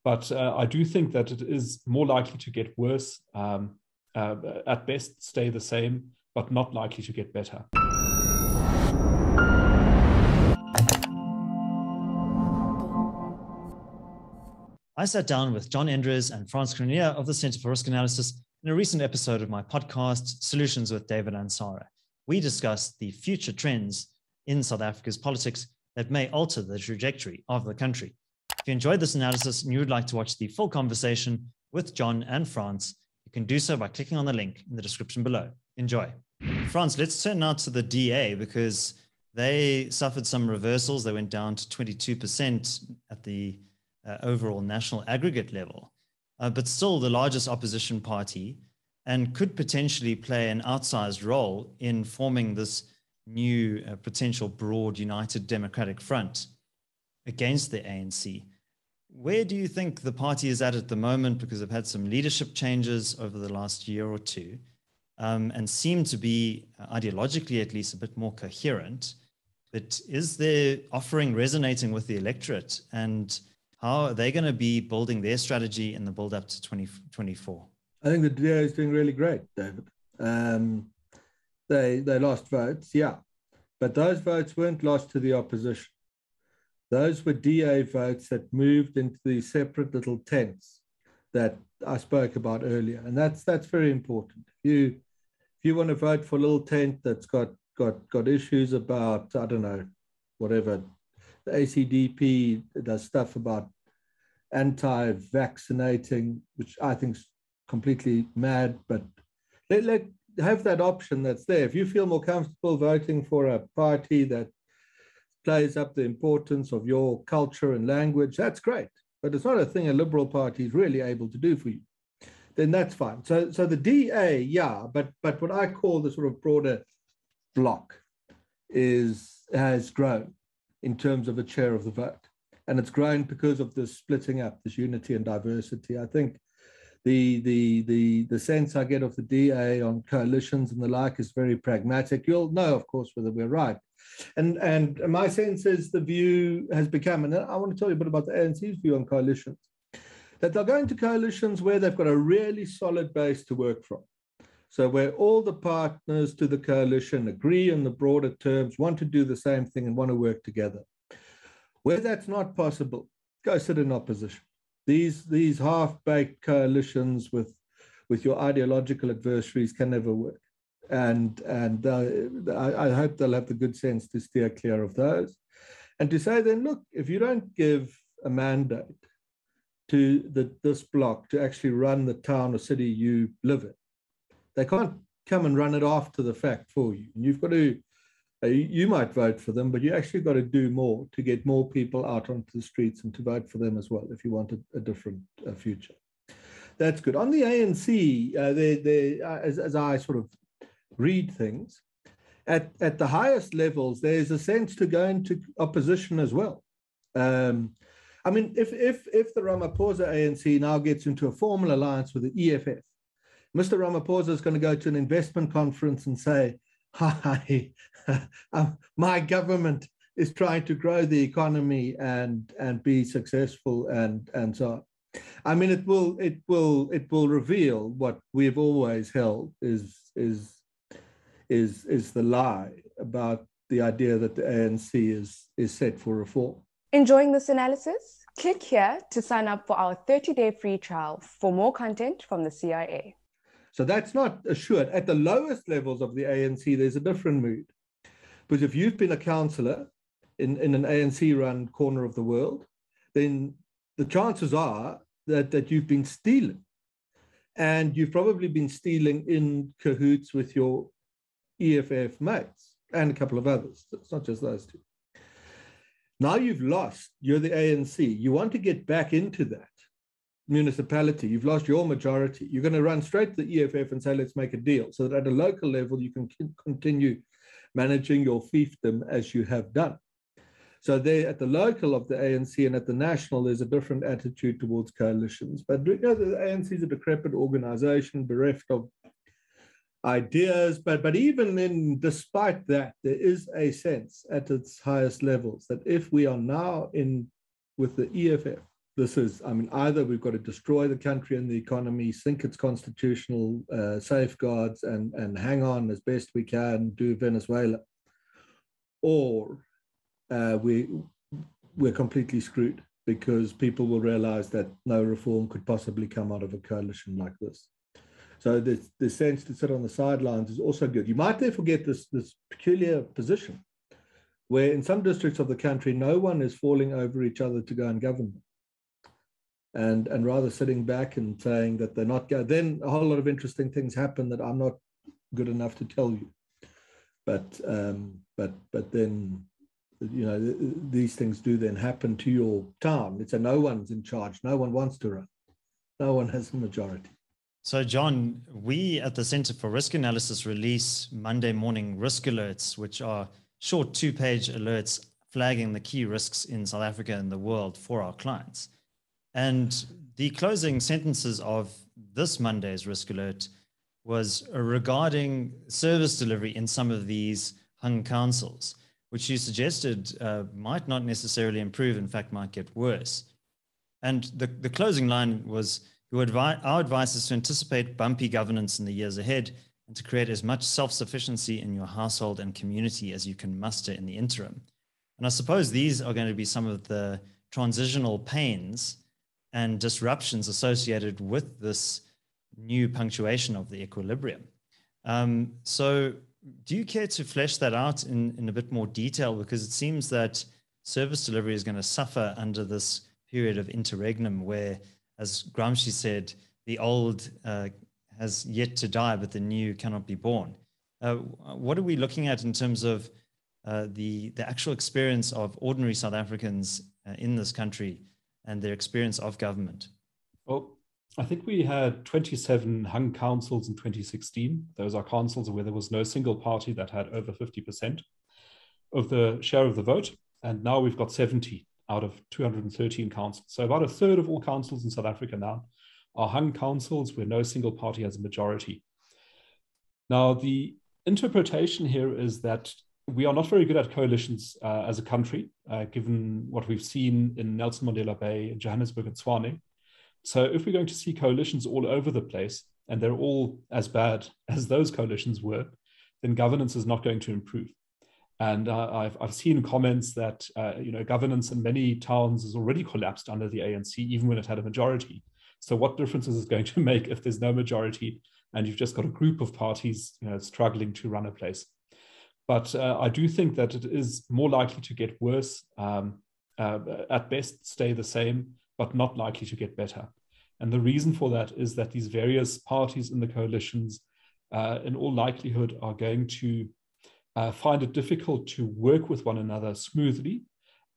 But I do think that it is more likely to get worse, at best stay the same, but not likely to get better. I sat down with John Endres and Frans Cronje of the Centre for Risk Analysis in a recent episode of my podcast, Solutions with David Ansara. We discussed the future trends in South Africa's politics that may alter the trajectory of the country. If you enjoyed this analysis and you would like to watch the full conversation with John and Frans, you can do so by clicking on the link in the description below. Enjoy. Frans, let's turn now to the DA, because they suffered some reversals. They went down to 22% at the overall national aggregate level, but still the largest opposition party, and could potentially play an outsized role in forming this new potential broad united democratic front against the ANC. Where do you think the party is at the moment? Because they've had some leadership changes over the last year or two, and seem to be ideologically at least a bit more coherent. But is their offering resonating with the electorate, and how are they going to be building their strategy in the build-up to 2024? I think the DA is doing really great, David. They lost votes, yeah, but those votes weren't lost to the opposition. Those were DA votes that moved into the separate little tents that I spoke about earlier, and that's very important. If you want to vote for a little tent that's got issues about, I don't know, whatever, the ACDP does stuff about anti-vaccinating, which I think is completely mad, but let have that option that's there. If you feel more comfortable voting for a party that plays up the importance of your culture and language, that's great. But it's not a thing a Liberal Party is really able to do for you. Then that's fine. So the DA, yeah, but what I call the sort of broader bloc has grown in terms of a share of the vote. And it's grown because of this splitting up, this unity and diversity. I think the sense I get of the DA on coalitions and the like is very pragmatic. You'll know, of course, whether we're right. And my sense is the view has become, and I want to tell you a bit about the ANC's view on coalitions, that they'll go into coalitions where they've got a really solid base to work from. So where all the partners to the coalition agree on the broader terms, want to do the same thing and want to work together. Where that's not possible, go sit in opposition. These half-baked coalitions with your ideological adversaries can never work. And I hope they'll have the good sense to steer clear of those. And to say then, look, if you don't give a mandate to this bloc to actually run the town or city you live in, they can't come and run it after the fact for you. And you've got to, you might vote for them, but you actually got to do more to get more people out onto the streets and to vote for them as well if you want a different future. That's good. On the ANC, as I sort of read things, at the highest levels, there's a sense to go into opposition as well. I mean, if the Ramaphosa ANC now gets into a formal alliance with the EFF, Mr. Ramaphosa is going to go to an investment conference and say, hi, my government is trying to grow the economy and be successful and so on. I mean, it will reveal what we've always held is the lie about the idea that the ANC is set for reform. Enjoying this analysis? Click here to sign up for our 30-day free trial for more content from the CIA. So that's not assured. At the lowest levels of the ANC, there's a different mood. Because if you've been a councillor in an ANC-run corner of the world, then the chances are that you've been stealing. And you've probably been stealing in cahoots with your EFF mates and a couple of others. It's not just those two. Now you've lost, you're the ANC. You want to get back into that municipality. You've lost your majority. You're going to run straight to the EFF and say, let's make a deal, so that at a local level, you can continue managing your fiefdom as you have done. So there, at the local of the ANC and at the national, there's a different attitude towards coalitions. But you know, the ANC is a decrepit organization, bereft of ideas. But even despite that, there is a sense at its highest levels that if we are now in with the EFF, this is, I mean, either we've got to destroy the country and the economy, sink its constitutional safeguards, and hang on as best we can, do Venezuela, or we're completely screwed, because people will realize that no reform could possibly come out of a coalition like this. So the sense to sit on the sidelines is also good. You might therefore get this peculiar position where in some districts of the country, no one is falling over each other to go and govern, and rather sitting back and saying that they're not going. Then a whole lot of interesting things happen that I'm not good enough to tell you. But then, you know, these things do then happen to your town. It's no one's in charge. No one wants to run. No one has a majority. So, John, we at the Center for Risk Analysis release Monday morning risk alerts, which are short 2-page alerts flagging the key risks in South Africa and the world for our clients. And the closing sentences of this Monday's risk alert was regarding service delivery in some of these hung councils, which you suggested might not necessarily improve, in fact, might get worse. And the closing line was, our advice is to anticipate bumpy governance in the years ahead and to create as much self-sufficiency in your household and community as you can muster in the interim. And I suppose these are going to be some of the transitional pains and disruptions associated with this new punctuation of the equilibrium. So do you care to flesh that out in a bit more detail? Because it seems that service delivery is going to suffer under this period of interregnum where, as Gramsci said, the old has yet to die, but the new cannot be born. What are we looking at in terms of the actual experience of ordinary South Africans in this country and their experience of government? Well, I think we had 27 hung councils in 2016. Those are councils where there was no single party that had over 50% of the share of the vote. And now we've got 70 out of 213 councils. So about a third of all councils in South Africa now are hung councils where no single party has a majority. Now, the interpretation here is that we are not very good at coalitions as a country, given what we've seen in Nelson Mandela Bay, in Johannesburg and Tshwane. So if we're going to see coalitions all over the place, and they're all as bad as those coalitions were, then governance is not going to improve. And I've seen comments that governance in many towns has already collapsed under the ANC, even when it had a majority. So what difference is it going to make if there's no majority and you've just got a group of parties struggling to run a place? But I do think that it is more likely to get worse, at best stay the same, but not likely to get better. And the reason for that is that these various parties in the coalitions, in all likelihood, are going to find it difficult to work with one another smoothly,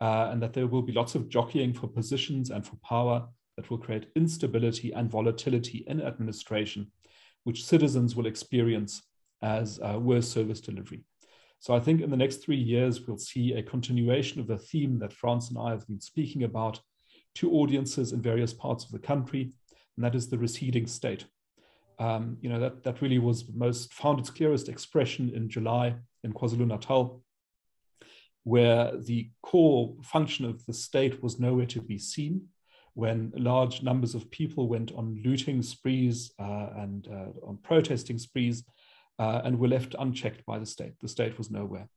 and that there will be lots of jockeying for positions and for power that will create instability and volatility in administration, which citizens will experience as worse service delivery. So I think in the next 3 years, we'll see a continuation of the theme that Frans and I have been speaking about to audiences in various parts of the country, and that is the receding state. That really was found its clearest expression in July in KwaZulu-Natal, where the core function of the state was nowhere to be seen, when large numbers of people went on looting sprees and on protesting sprees, and were left unchecked by the state. The state was nowhere.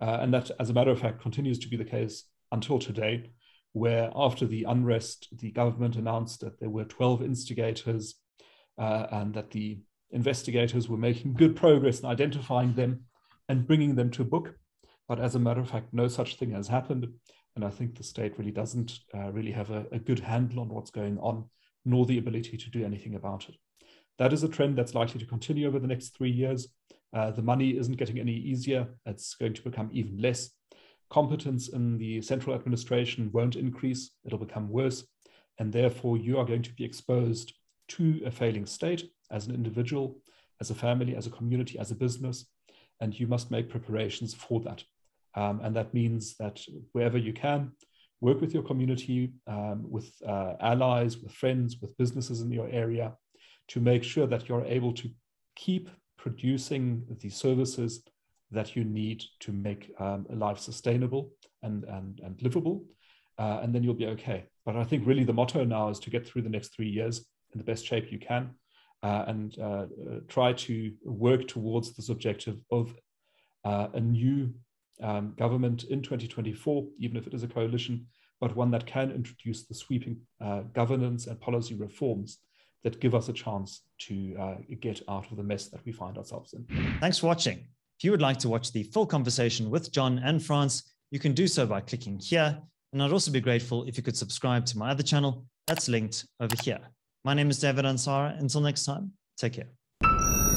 And that, as a matter of fact, continues to be the case until today, where after the unrest, the government announced that there were 12 instigators and that the investigators were making good progress in identifying them and bringing them to book. But as a matter of fact, no such thing has happened. And I think the state really doesn't really have a good handle on what's going on, nor the ability to do anything about it. That is a trend that's likely to continue over the next 3 years. The money isn't getting any easier. It's going to become even less. Competence in the central administration won't increase. It'll become worse. And therefore, you are going to be exposed to a failing state as an individual, as a family, as a community, as a business. And you must make preparations for that. And that means that wherever you can, work with your community, with allies, with friends, with businesses in your area, to make sure that you're able to keep producing the services that you need to make a life sustainable and livable, and then you'll be okay. But I think really the motto now is to get through the next 3 years in the best shape you can, and try to work towards this objective of a new government in 2024, even if it is a coalition, but one that can introduce the sweeping governance and policy reforms that give us a chance to get out of the mess that we find ourselves in. Thanks for watching. If you would like to watch the full conversation with John and Frans, you can do so by clicking here. And I'd also be grateful if you could subscribe to my other channel that's linked over here. My name is David Ansara. Until next time, take care.